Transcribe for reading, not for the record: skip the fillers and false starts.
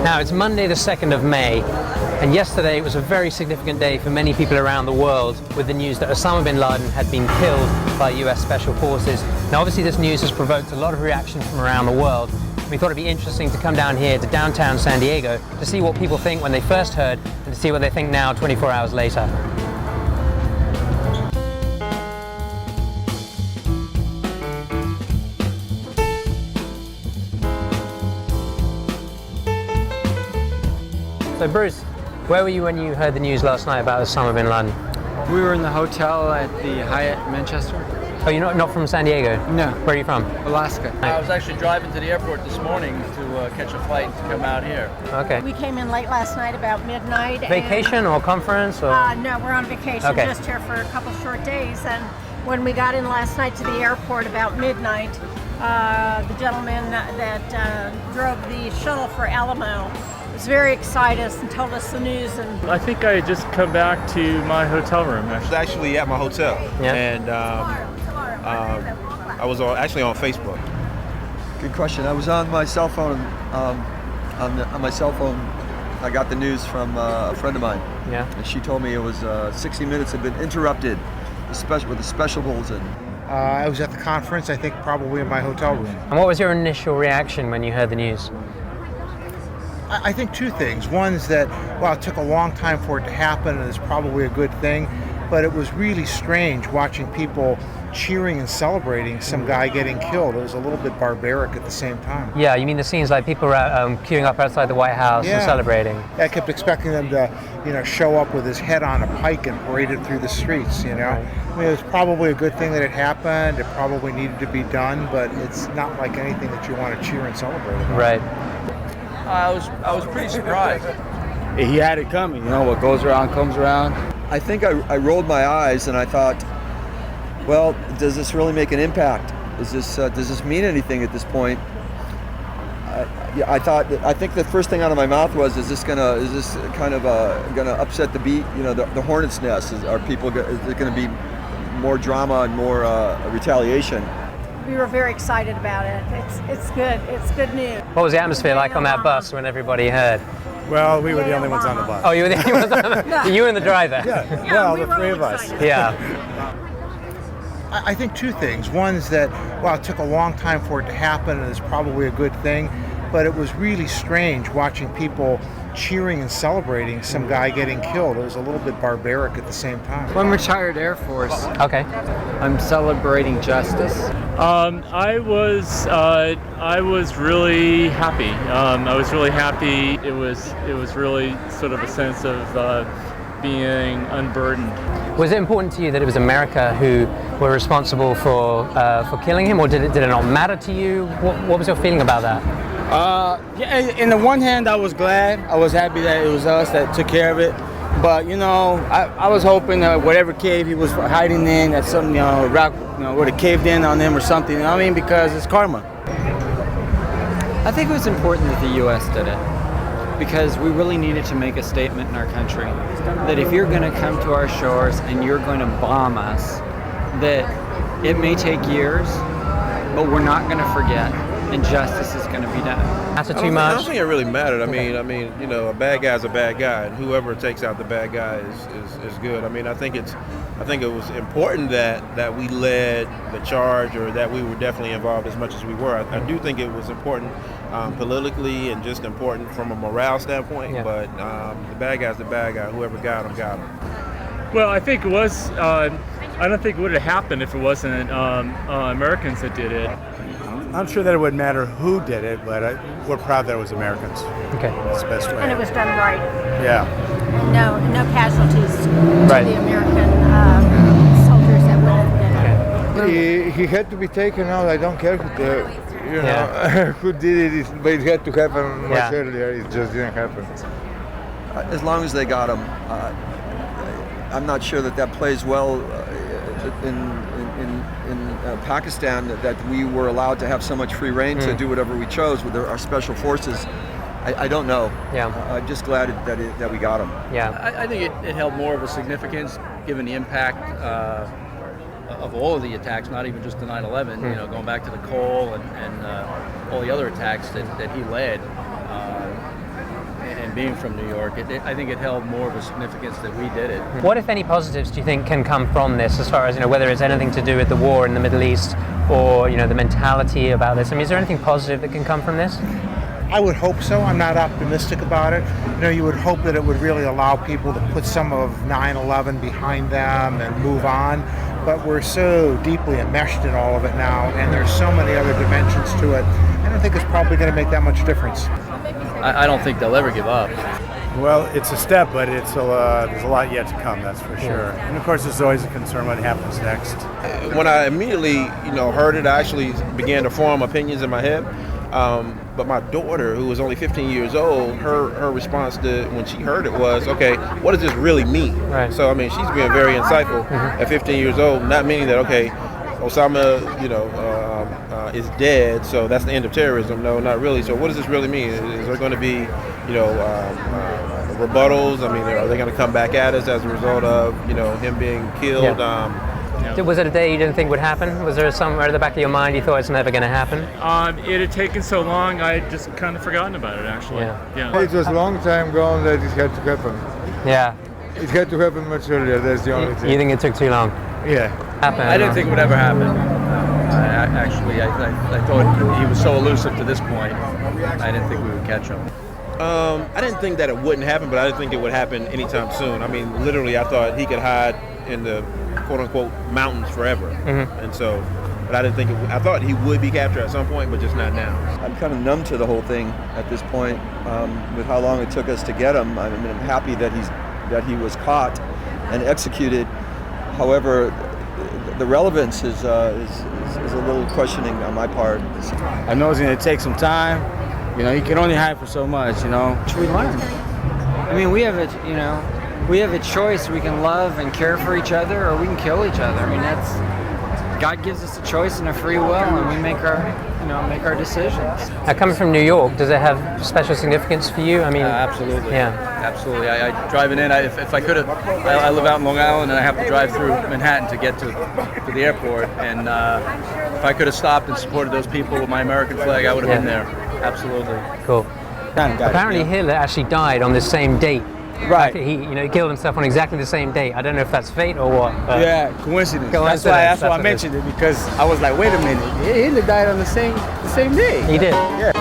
Now, it's Monday the 2nd of May, and yesterday it was a very significant day for many people around the world with the news that Osama bin Laden had been killed by US Special Forces. Now, obviously this news has provoked a lot of reaction from around the world. We thought it'd be interesting to come down here to downtown San Diego to see what people think when they first heard and to see what they think now 24 hours later. So Bruce, where were you when you heard the news last night about Osama bin Laden? We were in the hotel at the Hyatt Manchester. Oh, you're not from San Diego? No. Where are you from? Alaska. I was actually driving to the airport this morning to catch a flight to come out here. Okay. We came in late last night, about midnight. Vacation or conference? Or? No, we're on vacation, Okay. just here for a couple short days. And when we got in last night to the airport about midnight, the gentleman that drove the shuttle for Alamo was very excited and told us the news. And I think I had just come back to my hotel room. I was actually at my hotel, Yeah. and I was actually on Facebook. Good question. I was on my cell phone. On my cell phone, I got the news from a friend of mine. Yeah. And she told me it was 60 minutes had been interrupted, with a special bulletin. I was at the conference, I think probably in my hotel room. And what was your initial reaction when you heard the news? I think two things. One is that, well, it took a long time for it to happen and it's probably a good thing, but it was really strange watching people cheering and celebrating some guy getting killed. It was a little bit barbaric at the same time. Yeah, you mean the scenes like people queuing up outside the White House and celebrating? I kept expecting them to, show up with his head on a pike and parade it through the streets, Right. I mean, it was probably a good thing that it happened. It probably needed to be done, but it's not like anything that you want to cheer and celebrate about. Right. I was pretty surprised. He had it coming, what goes around comes around. I think I rolled my eyes and I thought, well, does this really make an impact? Does this mean anything at this point? I think the first thing out of my mouth was, is this gonna upset the beat? The hornet's nest. Is it gonna be more drama and more retaliation? we were very excited about it. It's good. It's good news. What was the atmosphere like on that bus when everybody heard? Well, we were the only ones on the bus. Oh, you were the only ones on the bus? You and the driver? Yeah, well, we the three of us. Yeah. I think two things. One is that, well, it took a long time for it to happen, and it's probably a good thing, but it was really strange watching people cheering and celebrating some guy getting killed. It was a little bit barbaric at the same time. I'm retired Air Force. Okay. I'm celebrating justice. I was really happy. I was really happy. It was really sort of a sense of being unburdened. Was it important to you that it was America who were responsible for killing him, or did it not matter to you? What was your feeling about that? Yeah, in the one hand, I was glad. I was happy that it was us that took care of it. But I was hoping that whatever cave he was hiding in, that some rock would have caved in on him or something. You know what I mean? Because it's karma. I think it was important that the U.S. did it, because we really needed to make a statement in our country that if you're going to come to our shores and you're going to bomb us, that it may take years, but we're not going to forget, and justice is going to be done. After I don't think it really mattered. I mean, a bad guy's a bad guy, and whoever takes out the bad guy is good. I mean, I think it was important that we led the charge, or that we were definitely involved as much as we were. I do think it was important politically, and just important from a morale standpoint. Yeah. But the bad guy's the bad guy. Whoever got him, got him. Well, I think it was. I don't think it would have happened if it wasn't Americans that did it. I'm sure that it wouldn't matter who did it, but we're proud that it was Americans. Okay. That's the best way. And it was done right. Yeah. And no casualties to Right. the American soldiers that went in. He had to be taken out. I don't care who did it, but it had to happen much earlier. It just didn't happen. As long as they got him, I'm not sure that plays well in Pakistan, that we were allowed to have so much free reign to do whatever we chose with our special forces. I don't know. Yeah. I'm just glad that we got him. Yeah. I think it held more of a significance given the impact of all of the attacks, not even just the 9/11. Going back to the Cole and all the other attacks that he led. and being from New York, I think it held more of a significance that we did it. What, if any, positives do you think can come from this, as far as, whether it's anything to do with the war in the Middle East or, the mentality about this? I mean, is there anything positive that can come from this? I would hope so. I'm not optimistic about it. You would hope that it would really allow people to put some of 9/11 behind them and move on. But we're so deeply enmeshed in all of it now, and there's so many other dimensions to it. I don't think it's probably going to make that much difference. I don't think they'll ever give up. Well, it's a step, but there's a lot yet to come, that's for sure. And of course, there's always a concern what happens next. When I immediately, heard it, I actually began to form opinions in my head. But my daughter, who was only 15 years old, her response to when she heard it was, okay, what does this really mean? Right. So, I mean, she's being very insightful at 15 years old, not meaning that, okay, Osama, is dead, so that's the end of terrorism. No, not really. So what does this really mean? Is there going to be, rebuttals? I mean, are they going to come back at us as a result of, him being killed? Yeah. Was it a day you didn't think would happen? Was there somewhere at the back of your mind you thought it's never going to happen? It had taken so long, I had just kind of forgotten about it, actually. Yeah. It was a long time gone that it had to happen. Yeah. It had to happen much earlier. That's the only thing. You think it took too long? Yeah. I didn't think it would ever happen. I thought he was so elusive to this point. I didn't think we would catch him. I didn't think that it wouldn't happen, but I didn't think it would happen anytime soon. I mean, literally, I thought he could hide in the quote-unquote mountains forever. And so, but I didn't think I thought he would be captured at some point, but just not now. I'm kind of numb to the whole thing at this point, with how long it took us to get him. I mean, I'm happy that he was caught and executed. However, the relevance is a little questioning on my part. I know it's going to take some time. You can only hide for so much. Which we learn. I mean, we have a choice. We can love and care for each other, or we can kill each other. I mean, God gives us a choice and a free will, and we make our decisions. Now, coming from New York, does it have special significance for you? I mean, absolutely. Yeah, absolutely. I driving in. If I could have, I live out in Long Island, and I have to drive through Manhattan to get to the airport. And if I could have stopped and supported those people with my American flag, I would have been there. Absolutely. Cool. Apparently, Hitler actually died on the same date. Right. He killed himself on exactly the same date. I don't know if that's fate or what. Yeah, coincidence. That's why I mentioned it, because I was like, wait a minute, Hitler died on the same day. He did. Yeah.